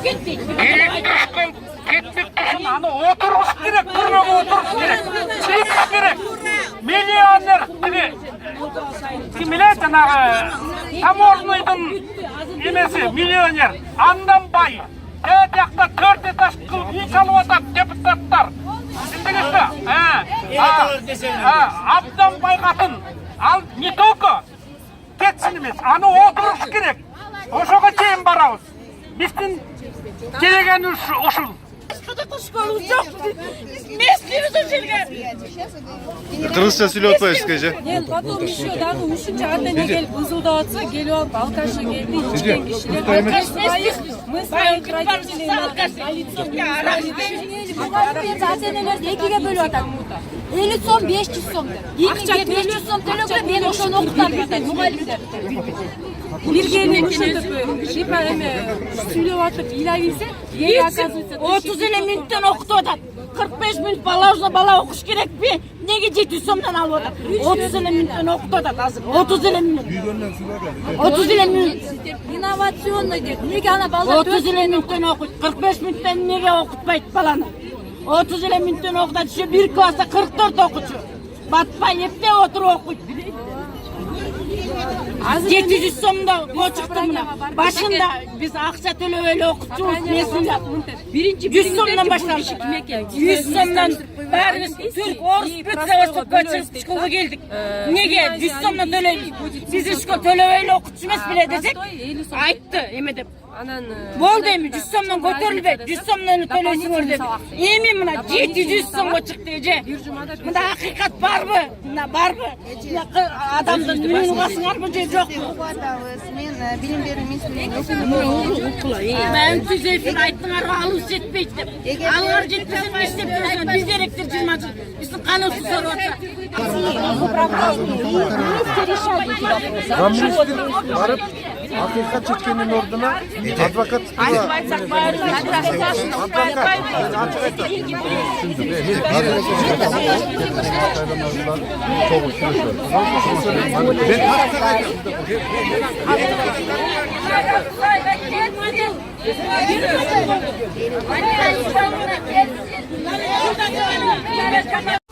Elektrikten ketmek için hani oturuş gerek, kırmak oturuş gerek. Çeyiz gerek. Milyoner gibi. Kim bilir janağı Tamorznoydun emesi milyoner. Andan bay. Evet yakta 4 etaş kıl iş alıp atar deputatlar. Bildiniz mi? Abdan bay katın. Al не только ketsin emez. Hani oturuş gerek. Oşoğa çeyin barabız. Bizden gelegen oşul. Кыргызча сүйлөп атпайбыз скажи. Мен потом еще дагы 3-нчы артына келип ызылдап атса, келип алып алкашка келди, ичкен кишилер. Мы своих родителей ата-энелерди экиге бөлүп атат. 50 сом, 500 сом деп. Эмнеге 500 сом төлөгө мен ошону окутам дейт мугалимдер. Биргени ушинтип шипа эме сүйлөп атып илабилсе, эми оказывается 30 минуттан окутуп атат. 45 минут бала окуш керекпи? Неге 700 сомдон алып атат? 30 минуттан окутуп атат азыр. 30 минут. 30 минут. инновационный деп. Неге ана балдар 30 минуттан окуйт. 45 минуттан неге окутпайт баланы? 30 минуттан окутат. Şu bir klасста 44 окуучу. Батпай эпте отуруп окуйт. 700 сомдо очукту мына. Башында биз акча төлөп эле окутчубуз. Месинде 100 сомдон башталды. 100 сомдон баарыбыз түрк, орус, спецзаводчукка чыгып школго келдик. Неге 100 сомдон төлөйбүз? Биз школ төлөп эле окутчу эмес беле десек, айтты эме деп. Болду эми 100 сомдон көтөрүлбөйт. 100 сомдон төлөйсүңөр деп. Эми мына 700 сомго чыкты эже. Мында акыйкат барбы? Мына барбы? Адамдын үнүн угасыңарбы же жокпу? Мен билим берүү министрлигинин Мен түз эфир айттыңарбы, алып жетпейт деп. Алар жетпесе не иштеп жүрөсүңөр? Биз директор 20 жыл. Биздин канунсуз соруп атат. Барып, акыйкат жеткендин ордуна адвокат Advokat